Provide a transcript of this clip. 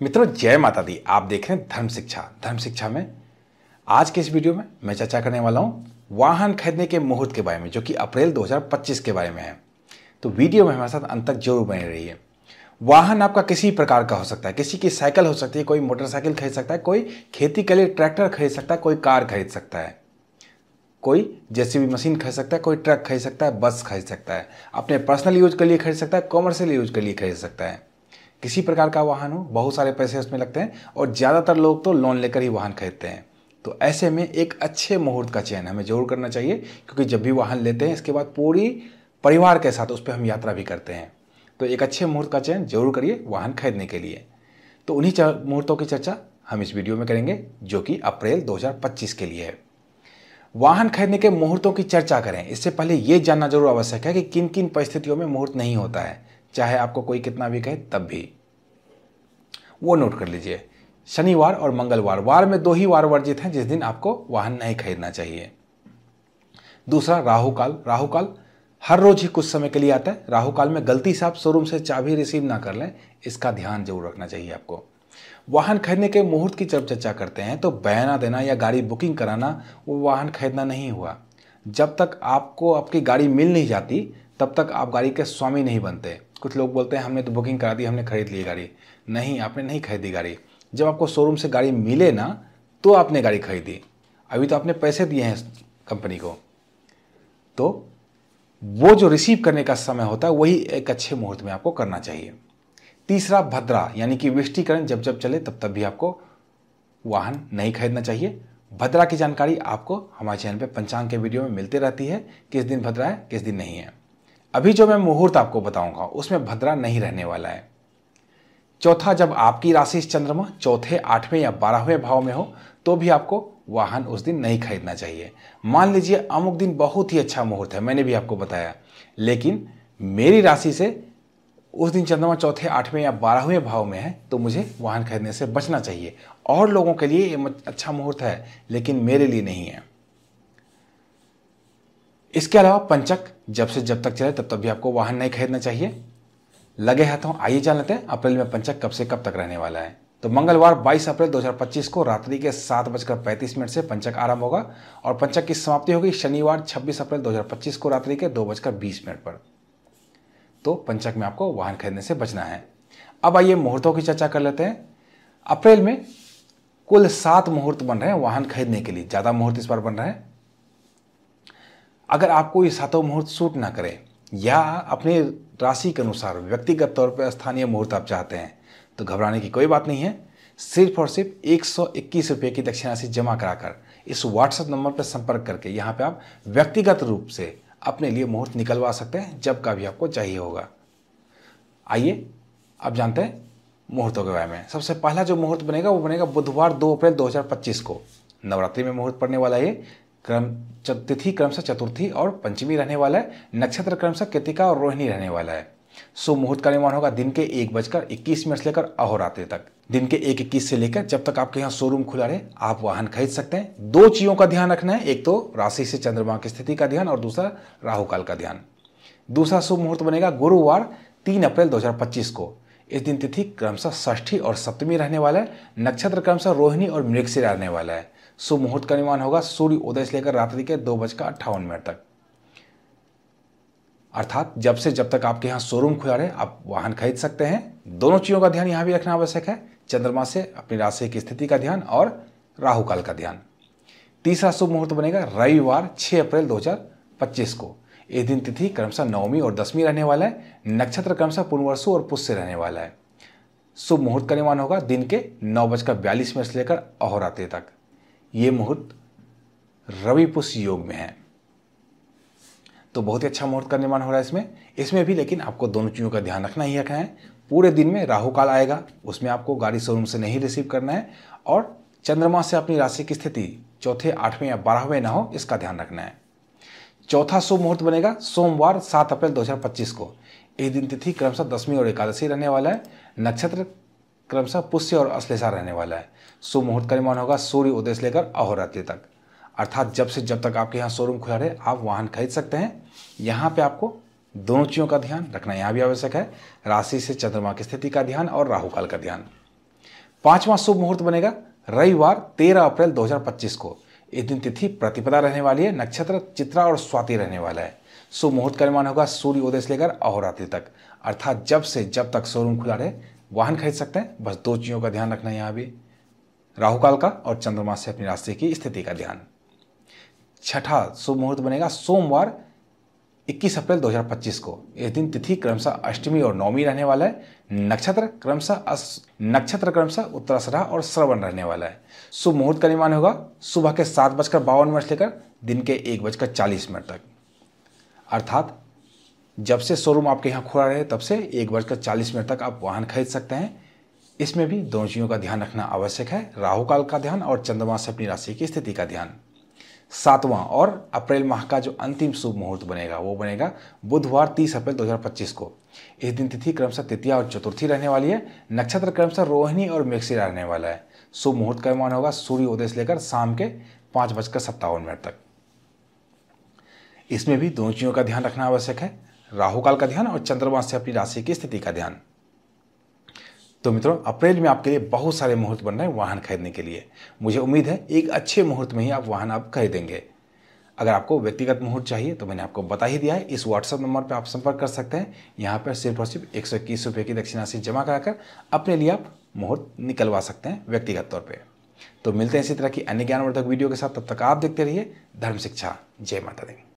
मित्रों, जय माता दी। आप देख रहे हैं धर्म शिक्षा में आज के इस वीडियो में मैं चर्चा करने वाला हूं वाहन खरीदने के मुहूर्त के बारे में, जो कि अप्रैल 2025 के बारे में है। तो वीडियो में हमारे साथ अंत तक जरूर बने रहिए। वाहन आपका किसी प्रकार का हो सकता है, किसी की साइकिल हो सकती है, कोई मोटरसाइकिल खरीद सकता है, कोई खेती के लिए ट्रैक्टर खरीद सकता है, कोई कार खरीद सकता है, कोई जेसीबी मशीन खरीद सकता है, कोई ट्रक खरीद सकता है, बस खरीद सकता है, अपने पर्सनल यूज के लिए खरीद सकता है, कॉमर्शियल यूज के लिए खरीद सकता है। किसी प्रकार का वाहन हो, बहुत सारे पैसे उसमें लगते हैं और ज़्यादातर लोग तो लोन लेकर ही वाहन खरीदते हैं। तो ऐसे में एक अच्छे मुहूर्त का चयन हमें जरूर करना चाहिए, क्योंकि जब भी वाहन लेते हैं इसके बाद पूरी परिवार के साथ उस पर हम यात्रा भी करते हैं। तो एक अच्छे मुहूर्त का चयन जरूर करिए वाहन खरीदने के लिए। तो उन्हीं मुहूर्तों की चर्चा हम इस वीडियो में करेंगे, जो कि अप्रैल 2025 के लिए है। वाहन खरीदने के मुहूर्तों की चर्चा करें इससे पहले ये जानना जरूर आवश्यक है कि किन किन परिस्थितियों में मुहूर्त नहीं होता है, चाहे आपको कोई कितना भी कहे तब भी। वो नोट कर लीजिए। शनिवार और मंगलवार, वार में 2 ही वार वर्जित हैं जिस दिन आपको वाहन नहीं खरीदना चाहिए। दूसरा, राहुकाल। राहुकाल हर रोज ही कुछ समय के लिए आता है। राहुकाल में गलती से आप शोरूम से चाबी रिसीव ना कर लें, इसका ध्यान जरूर रखना चाहिए आपको। वाहन खरीदने के मुहूर्त की जब चर्चा करते हैं तो बयाना देना या गाड़ी बुकिंग कराना वो वाहन खरीदना नहीं हुआ। जब तक आपको आपकी गाड़ी मिल नहीं जाती तब तक आप गाड़ी के स्वामी नहीं बनते। कुछ लोग बोलते हैं हमने तो बुकिंग करा दी, हमने खरीद ली गाड़ी। नहीं, आपने नहीं खरीदी गाड़ी। जब आपको शोरूम से गाड़ी मिले ना तो आपने गाड़ी खरीदी, अभी तो आपने पैसे दिए हैं कंपनी को। तो वो जो रिसीव करने का समय होता है वही एक अच्छे मुहूर्त में आपको करना चाहिए। तीसरा, भद्रा यानी कि विष्टिकरण जब जब चले तब तब भी आपको वाहन नहीं खरीदना चाहिए। भद्रा की जानकारी आपको हमारे चैनल पे पंचांग के वीडियो में मिलती रहती है, किस दिन भद्रा है किस दिन नहीं है। अभी जो मैं मुहूर्त आपको बताऊंगा उसमें भद्रा नहीं रहने वाला है। चौथा, जब आपकी राशि चंद्रमा चौथे, 8वें या 12वें भाव में हो तो भी आपको वाहन उस दिन नहीं खरीदना चाहिए। मान लीजिए अमुक दिन बहुत ही अच्छा मुहूर्त है, मैंने भी आपको बताया, लेकिन मेरी राशि से उस दिन चंद्रमा चौथे, 8वें या 12वें भाव में है तो मुझे वाहन खरीदने से बचना चाहिए। और लोगों के लिए ये अच्छा मुहूर्त है लेकिन मेरे लिए नहीं है। इसके अलावा पंचक जब से जब तक चले तब तक भी आपको वाहन नहीं खरीदना चाहिए। लगे हाथों आइए जान लेते हैं अप्रैल में पंचक कब से कब तक रहने वाला है। तो मंगलवार 22 अप्रैल 2025 को रात्रि के 7:35 से पंचक आरंभ होगा और पंचक की समाप्ति होगी शनिवार 26 अप्रैल 2025 को रात्रि के 2:20 पर। तो पंचक में आपको वाहन खरीदने से बचना है। अब आइए मुहूर्तों की चर्चा कर लेते हैं। अप्रैल में कुल 7 मुहूर्त बन रहे हैं वाहन खरीदने के लिए। ज्यादा मुहूर्त इस बार बन रहे हैं। अगर आपको ये 7 मुहूर्त सूट ना करे या अपने राशि के अनुसार व्यक्तिगत तौर पर स्थानीय मुहूर्त आप चाहते हैं तो घबराने की कोई बात नहीं है। सिर्फ और सिर्फ 121 रुपये की दक्षिण राशि जमा कराकर इस व्हाट्सएप नंबर पर संपर्क करके यहाँ पे आप व्यक्तिगत रूप से अपने लिए मुहूर्त निकलवा सकते हैं जब का भी आपको चाहिए होगा। आइए अब जानते हैं मुहूर्तों के बारे में। सबसे पहला जो मुहूर्त बनेगा वो बनेगा बुधवार 2 अप्रैल 2025 को। नवरात्रि में मुहूर्त पड़ने वाला है। तिथि क्रमशः चतुर्थी और पंचमी रहने वाला है। नक्षत्र क्रमशः कृतिका और रोहिणी रहने वाला है। शुभ मुहूर्त का निर्माण होगा दिन के 1:21 से लेकर अहोरात्रि तक। दिन के 1:21 से लेकर जब तक आपके यहाँ शोरूम खुला रहे आप वाहन खरीद सकते हैं। 2 चीजों का ध्यान रखना है, एक तो राशि से चंद्रमा की स्थिति का ध्यान और दूसरा राहुकाल का ध्यान। दूसरा शुभ मुहूर्त बनेगा गुरुवार 3 अप्रैल 2025 को। इस दिन तिथि क्रमशः षष्ठी और सप्तमी रहने वाला है। नक्षत्र क्रमशः रोहिणी और मृगशिरा रहने वाला है। शुभ मुहूर्त का निर्माण होगा सूर्य उदय से लेकर रात्रि के 2:58 तक। अर्थात जब से जब तक आपके यहाँ शोरूम खुला रहे आप वाहन खरीद सकते हैं। दोनों चीजों का ध्यान यहाँ भी रखना आवश्यक है, चंद्रमा से अपनी राशि की स्थिति का ध्यान और राहुकाल का ध्यान। तीसरा शुभ मुहूर्त बनेगा रविवार 6 अप्रैल 2025 को। इस दिन तिथि क्रमशः नवमी और 10वीं रहने वाला है। नक्षत्र क्रमशः पुनर्वसु और पुष्य रहने वाला है। शुभ मुहूर्त का निर्माण होगा दिन के 9:42 से लेकर अहोरात्रि तक। ये मुहूर्त रवि पुष्य योग में है, तो बहुत ही अच्छा मुहूर्त का निर्माण हो रहा है इसमें भी। लेकिन आपको दोनों चीज़ों का ध्यान रखना ही रखना है। पूरे दिन में राहुकाल आएगा, उसमें आपको गाड़ी शोरूम से नहीं रिसीव करना है और चंद्रमा से अपनी राशि की स्थिति चौथे, 8वें या 12वें ना हो, इसका ध्यान रखना है। चौथा शुभ मुहूर्त बनेगा सोमवार 7 अप्रैल 2025 को। इस दिन तिथि क्रमशः 10वीं और एकादशी रहने वाला है। नक्षत्र क्रमशः पुष्य और अश्लेषा रहने वाला है। शुभ मुहूर्त का निर्माण होगा सूर्य उदय से लेकर अहोरात्रि तक। अर्थात जब से जब तक आपके यहाँ शोरूम खुला रहे आप वाहन खरीद सकते हैं। यहाँ पे आपको दोनों चीज़ों का ध्यान रखना यहाँ भी आवश्यक है, राशि से चंद्रमा की स्थिति का ध्यान और राहुकाल का ध्यान। पांचवां शुभ मुहूर्त बनेगा रविवार 13 अप्रैल 2025 को। इस दिन तिथि प्रतिपदा रहने वाली है, नक्षत्र चित्रा और स्वाति रहने वाला है। शुभ मुहूर्त का निर्माण होगा सूर्योदय से लेकर अहोरात्रि तक, अर्थात जब से जब तक शोरूम खुला रहे वाहन खरीद सकते हैं। बस दो चीज़ों का ध्यान रखना है यहाँ भी, राहुकाल का और चंद्रमा से अपनी राशि की स्थिति का ध्यान। छठा शुभ मुहूर्त बनेगा सोमवार 21 अप्रैल 2025 को। इस दिन तिथि क्रमशः अष्टमी और नवमी रहने वाला है, नक्षत्र क्रमशः उत्तराषाढ़ और श्रवण रहने वाला है। शुभ मुहूर्त का निर्माण होगा सुबह के 7:52 से लेकर दिन के 1:40 तक, अर्थात जब से शोरूम आपके यहाँ खुला रहे तब से 1:40 तक आप वाहन खरीद सकते हैं। इसमें भी दोनों चीज़ों का ध्यान रखना आवश्यक है, राहुकाल का ध्यान और चंद्रमा से अपनी राशि की स्थिति का ध्यान। सातवां और अप्रैल माह का जो अंतिम शुभ मुहूर्त बनेगा वो बनेगा बुधवार 30 अप्रैल 2025 को। इस दिन तिथि क्रमशः तृतीया और चतुर्थी रहने वाली है, नक्षत्र क्रमशः रोहिणी और मृगशिरा रहने वाला है। शुभ मुहूर्त का निर्माण होगा सूर्योदय से लेकर शाम के 5:57 तक। इसमें भी दोनों चीज़ों का ध्यान रखना आवश्यक है, राहुकाल का ध्यान और चंद्रमा से अपनी राशि की स्थिति का ध्यान। तो मित्रों, अप्रैल में आपके लिए बहुत सारे मुहूर्त बन रहे हैं वाहन खरीदने के लिए। मुझे उम्मीद है एक अच्छे मुहूर्त में ही आप वाहन खरीदेंगे। अगर आपको व्यक्तिगत मुहूर्त चाहिए तो मैंने आपको बता ही दिया है, इस व्हाट्सएप नंबर पर आप संपर्क कर सकते हैं। यहाँ पर सिर्फ और सिर्फ 121 रुपये की दक्षिणाशि जमा कराकर अपने लिए आप मुहूर्त निकलवा सकते हैं व्यक्तिगत तौर पर। तो मिलते हैं इसी तरह की अन्य ज्ञानवर्धक वीडियो के साथ, तब तक आप देखते रहिए धर्म शिक्षा। जय माता दी।